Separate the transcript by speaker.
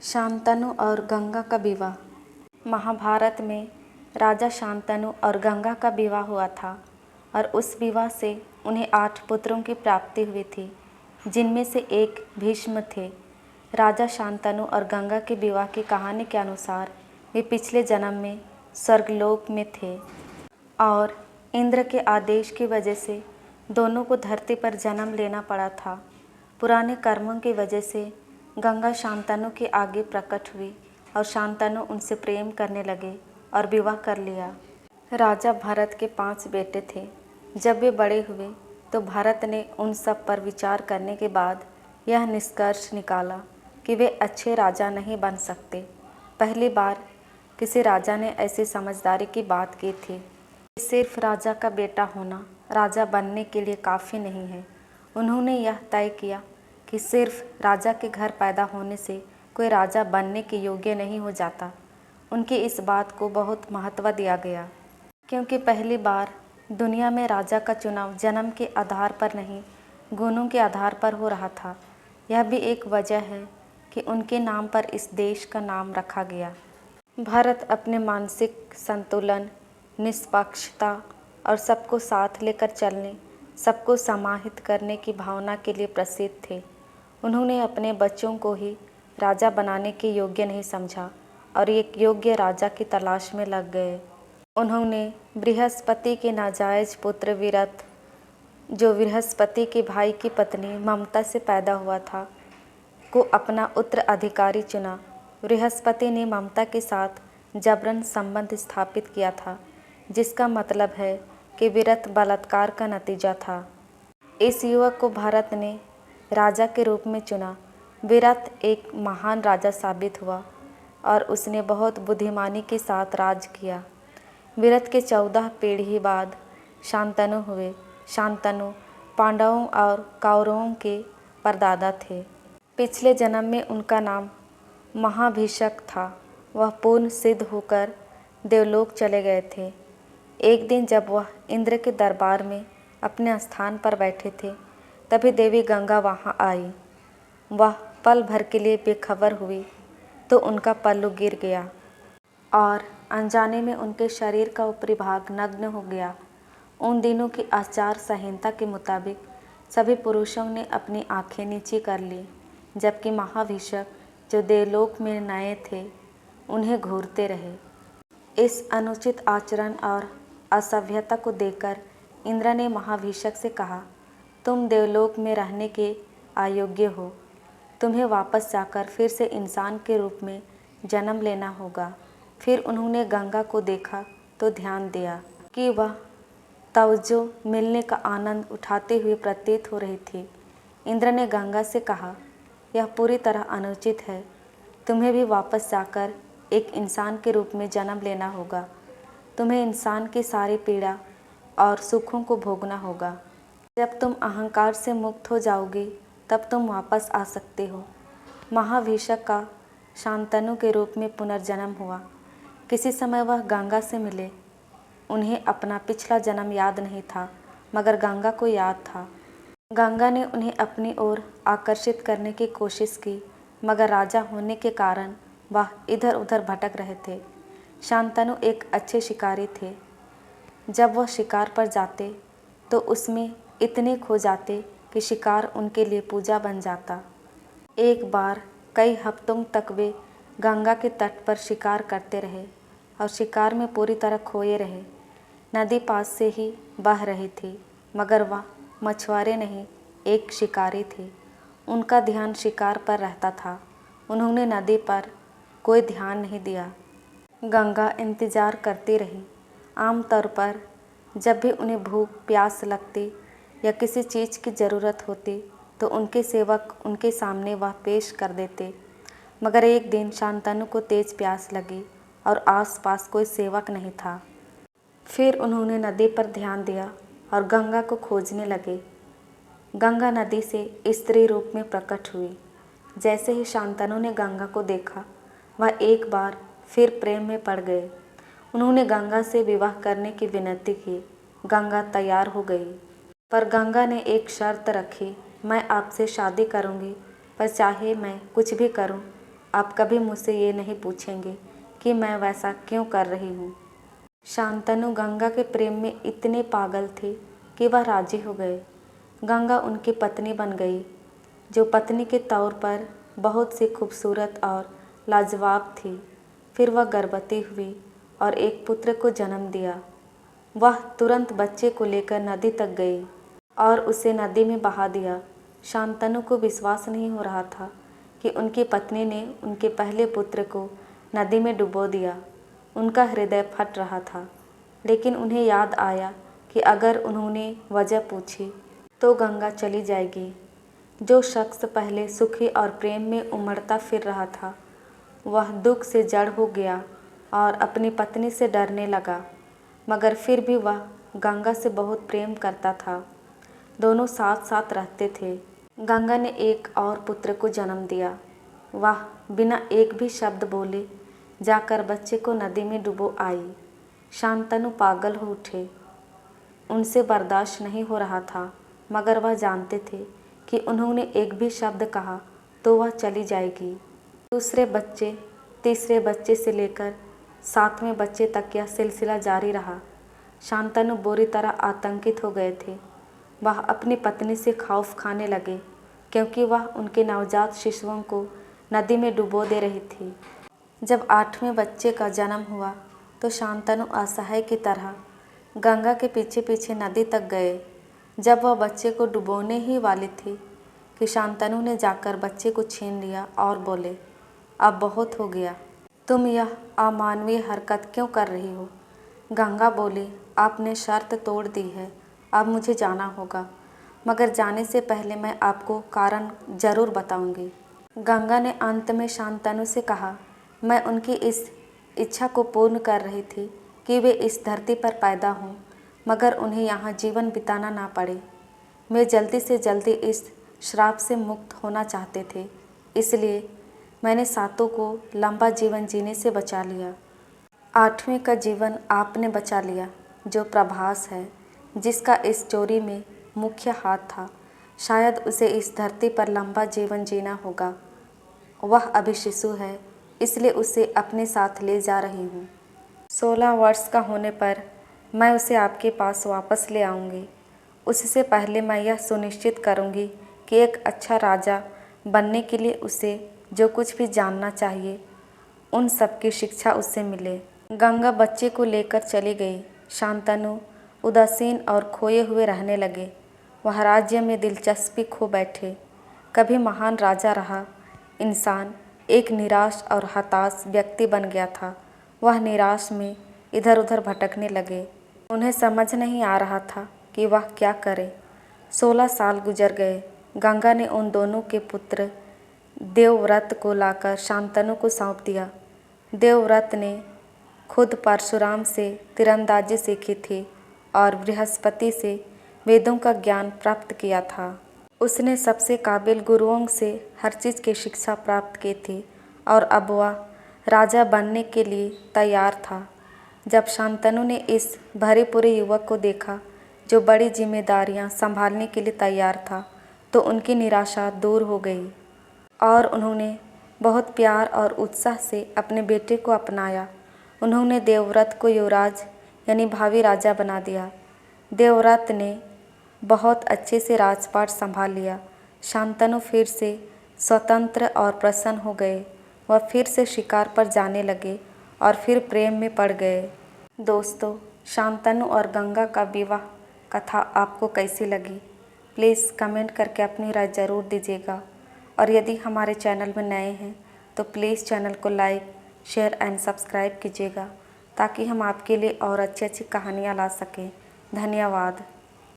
Speaker 1: शांतनु और गंगा का विवाह। महाभारत में राजा शांतनु और गंगा का विवाह हुआ था और उस विवाह से उन्हें 8 पुत्रों की प्राप्ति हुई थी, जिनमें से एक भीष्म थे। राजा शांतनु और गंगा के विवाह की कहानी के अनुसार वे पिछले जन्म में स्वर्गलोक में थे और इंद्र के आदेश की वजह से दोनों को धरती पर जन्म लेना पड़ा था। पुराने कर्मों की वजह से गंगा शांतनु के आगे प्रकट हुई और शांतनु उनसे प्रेम करने लगे और विवाह कर लिया। राजा भरत के 5 बेटे थे। जब वे बड़े हुए तो भरत ने उन सब पर विचार करने के बाद यह निष्कर्ष निकाला कि वे अच्छे राजा नहीं बन सकते। पहली बार किसी राजा ने ऐसी समझदारी की बात की थी कि सिर्फ राजा का बेटा होना राजा बनने के लिए काफ़ी नहीं है। उन्होंने यह तय किया कि सिर्फ राजा के घर पैदा होने से कोई राजा बनने के योग्य नहीं हो जाता। उनकी इस बात को बहुत महत्व दिया गया, क्योंकि पहली बार दुनिया में राजा का चुनाव जन्म के आधार पर नहीं, गुणों के आधार पर हो रहा था। यह भी एक वजह है कि उनके नाम पर इस देश का नाम रखा गया। भारत अपने मानसिक संतुलन, निष्पक्षता और सबको साथ लेकर चलने, सबको समाहित करने की भावना के लिए प्रसिद्ध थे। उन्होंने अपने बच्चों को ही राजा बनाने के योग्य नहीं समझा और एक योग्य राजा की तलाश में लग गए। उन्होंने बृहस्पति के नाजायज पुत्र विरत, जो बृहस्पति के भाई की पत्नी ममता से पैदा हुआ था, को अपना उत्तराधिकारी चुना। बृहस्पति ने ममता के साथ जबरन संबंध स्थापित किया था, जिसका मतलब है कि विरत बलात्कार का नतीजा था। इस युवक को भारत ने राजा के रूप में चुना। विरत एक महान राजा साबित हुआ और उसने बहुत बुद्धिमानी के साथ राज किया। विरत के 14 पीढ़ी बाद शांतनु हुए। शांतनु पांडवों और कौरवों के परदादा थे। पिछले जन्म में उनका नाम महाभिषक था। वह पूर्ण सिद्ध होकर देवलोक चले गए थे। एक दिन जब वह इंद्र के दरबार में अपने स्थान पर बैठे थे, तभी देवी गंगा वहां आई। वह पल भर के लिए बेखबर हुई तो उनका पल्लू गिर गया और अनजाने में उनके शरीर का ऊपरी भाग नग्न हो गया। उन दिनों की आचार संहिता के मुताबिक सभी पुरुषों ने अपनी आंखें नीची कर ली, जबकि महाभिषक जो देवलोक में नए थे उन्हें घूरते रहे। इस अनुचित आचरण और असभ्यता को देखकर इंद्र ने महाभिषक से कहा, तुम देवलोक में रहने के अयोग्य हो। तुम्हें वापस जाकर फिर से इंसान के रूप में जन्म लेना होगा। फिर उन्होंने गंगा को देखा तो ध्यान दिया कि वह तवज्जो मिलने का आनंद उठाते हुए प्रतीत हो रही थी। इंद्र ने गंगा से कहा, यह पूरी तरह अनुचित है। तुम्हें भी वापस जाकर एक इंसान के रूप में जन्म लेना होगा। तुम्हें इंसान की सारी पीड़ा और सुखों को भोगना होगा। जब तुम अहंकार से मुक्त हो जाओगे तब तुम वापस आ सकते हो। महाभिषक का शांतनु के रूप में पुनर्जन्म हुआ। किसी समय वह गंगा से मिले। उन्हें अपना पिछला जन्म याद नहीं था, मगर गंगा को याद था। गंगा ने उन्हें अपनी ओर आकर्षित करने की कोशिश की, मगर राजा होने के कारण वह इधर उधर भटक रहे थे। शांतनु एक अच्छे शिकारी थे। जब वह शिकार पर जाते तो उसमें इतने खो जाते कि शिकार उनके लिए पूजा बन जाता। एक बार कई हफ्तों तक वे गंगा के तट पर शिकार करते रहे और शिकार में पूरी तरह खोए रहे। नदी पास से ही बह रही थी, मगर वह मछुआरे नहीं, एक शिकारी थे। उनका ध्यान शिकार पर रहता था। उन्होंने नदी पर कोई ध्यान नहीं दिया। गंगा इंतजार करती रही। आमतौर पर जब भी उन्हें भूख प्यास लगती या किसी चीज़ की ज़रूरत होती तो उनके सेवक उनके सामने वह पेश कर देते। मगर एक दिन शांतनु को तेज प्यास लगी और आसपास कोई सेवक नहीं था। फिर उन्होंने नदी पर ध्यान दिया और गंगा को खोजने लगे। गंगा नदी से स्त्री रूप में प्रकट हुई। जैसे ही शांतनु ने गंगा को देखा, वह एक बार फिर प्रेम में पड़ गए। उन्होंने गंगा से विवाह करने की विनती की। गंगा तैयार हो गई, पर गंगा ने एक शर्त रखी, मैं आपसे शादी करूंगी, पर चाहे मैं कुछ भी करूं, आप कभी मुझसे ये नहीं पूछेंगे कि मैं वैसा क्यों कर रही हूँ। शांतनु गंगा के प्रेम में इतने पागल थे कि वह राजी हो गए। गंगा उनकी पत्नी बन गई, जो पत्नी के तौर पर बहुत सी खूबसूरत और लाजवाब थी। फिर वह गर्भवती हुई और एक पुत्र को जन्म दिया। वह तुरंत बच्चे को लेकर नदी तक गई और उसे नदी में बहा दिया। शांतनु को विश्वास नहीं हो रहा था कि उनकी पत्नी ने उनके पहले पुत्र को नदी में डुबो दिया। उनका हृदय फट रहा था, लेकिन उन्हें याद आया कि अगर उन्होंने वजह पूछी तो गंगा चली जाएगी। जो शख्स पहले सुखी और प्रेम में उमड़ता फिर रहा था, वह दुख से जड़ हो गया और अपनी पत्नी से डरने लगा। मगर फिर भी वह गंगा से बहुत प्रेम करता था। दोनों साथ साथ रहते थे। गंगा ने एक और पुत्र को जन्म दिया। वह बिना एक भी शब्द बोले जाकर बच्चे को नदी में डुबो आई। शांतनु पागल हो उठे। उनसे बर्दाश्त नहीं हो रहा था, मगर वह जानते थे कि उन्होंने एक भी शब्द कहा तो वह चली जाएगी। दूसरे बच्चे, तीसरे बच्चे से लेकर 7वें बच्चे तक यह सिलसिला जारी रहा। शांतनु बुरी तरह आतंकित हो गए थे। वह अपनी पत्नी से खौफ खाने लगे, क्योंकि वह उनके नवजात शिशुओं को नदी में डुबो दे रही थी। जब 8वें बच्चे का जन्म हुआ तो शांतनु असहाय की तरह गंगा के पीछे पीछे नदी तक गए। जब वह बच्चे को डुबोने ही वाली थी कि शांतनु ने जाकर बच्चे को छीन लिया और बोले, अब बहुत हो गया, तुम यह अमानवीय हरकत क्यों कर रही हो। गंगा बोली, आपने शर्त तोड़ दी है, अब मुझे जाना होगा, मगर जाने से पहले मैं आपको कारण ज़रूर बताऊंगी। गंगा ने अंत में शांतनु से कहा, मैं उनकी इस इच्छा को पूर्ण कर रही थी कि वे इस धरती पर पैदा हों, मगर उन्हें यहाँ जीवन बिताना ना पड़े। वे जल्दी से जल्दी इस श्राप से मुक्त होना चाहते थे, इसलिए मैंने 7 को लंबा जीवन जीने से बचा लिया। 8वें का जीवन आपने बचा लिया, जो प्रभास है, जिसका इस चोरी में मुख्य हाथ था। शायद उसे इस धरती पर लंबा जीवन जीना होगा। वह अभी शिशु है, इसलिए उसे अपने साथ ले जा रही हूँ। 16 वर्ष का होने पर मैं उसे आपके पास वापस ले आऊँगी। उससे पहले मैं यह सुनिश्चित करूँगी कि एक अच्छा राजा बनने के लिए उसे जो कुछ भी जानना चाहिए, उन सब की शिक्षा उससे मिले। गंगा बच्चे को लेकर चली गई। शांतनु उदासीन और खोए हुए रहने लगे। वह राज्य में दिलचस्पी खो बैठे। कभी महान राजा रहा इंसान एक निराश और हताश व्यक्ति बन गया था। वह निराश में इधर उधर भटकने लगे। उन्हें समझ नहीं आ रहा था कि वह क्या करे। 16 साल गुजर गए। गंगा ने उन दोनों के पुत्र देवव्रत को लाकर शांतनु को सौंप दिया। देवव्रत ने खुद परशुराम से तीरंदाजी सीखी थी और बृहस्पति से वेदों का ज्ञान प्राप्त किया था। उसने सबसे काबिल गुरुओं से हर चीज़ की शिक्षा प्राप्त की थी और अब वह राजा बनने के लिए तैयार था। जब शांतनु ने इस भरे पूरे युवक को देखा जो बड़ी जिम्मेदारियां संभालने के लिए तैयार था, तो उनकी निराशा दूर हो गई और उन्होंने बहुत प्यार और उत्साह से अपने बेटे को अपनाया। उन्होंने देवव्रत को युवराज यानी भावी राजा बना दिया। देवव्रत ने बहुत अच्छे से राजपाट संभाल लिया। शांतनु फिर से स्वतंत्र और प्रसन्न हो गए। वह फिर से शिकार पर जाने लगे और फिर प्रेम में पड़ गए। दोस्तों, शांतनु और गंगा का विवाह कथा आपको कैसी लगी? प्लीज़ कमेंट करके अपनी राय ज़रूर दीजिएगा। और यदि हमारे चैनल में नए हैं तो प्लीज़ चैनल को लाइक, शेयर एंड सब्सक्राइब कीजिएगा, ताकि हम आपके लिए और अच्छी अच्छी कहानियाँ ला सकें। धन्यवाद।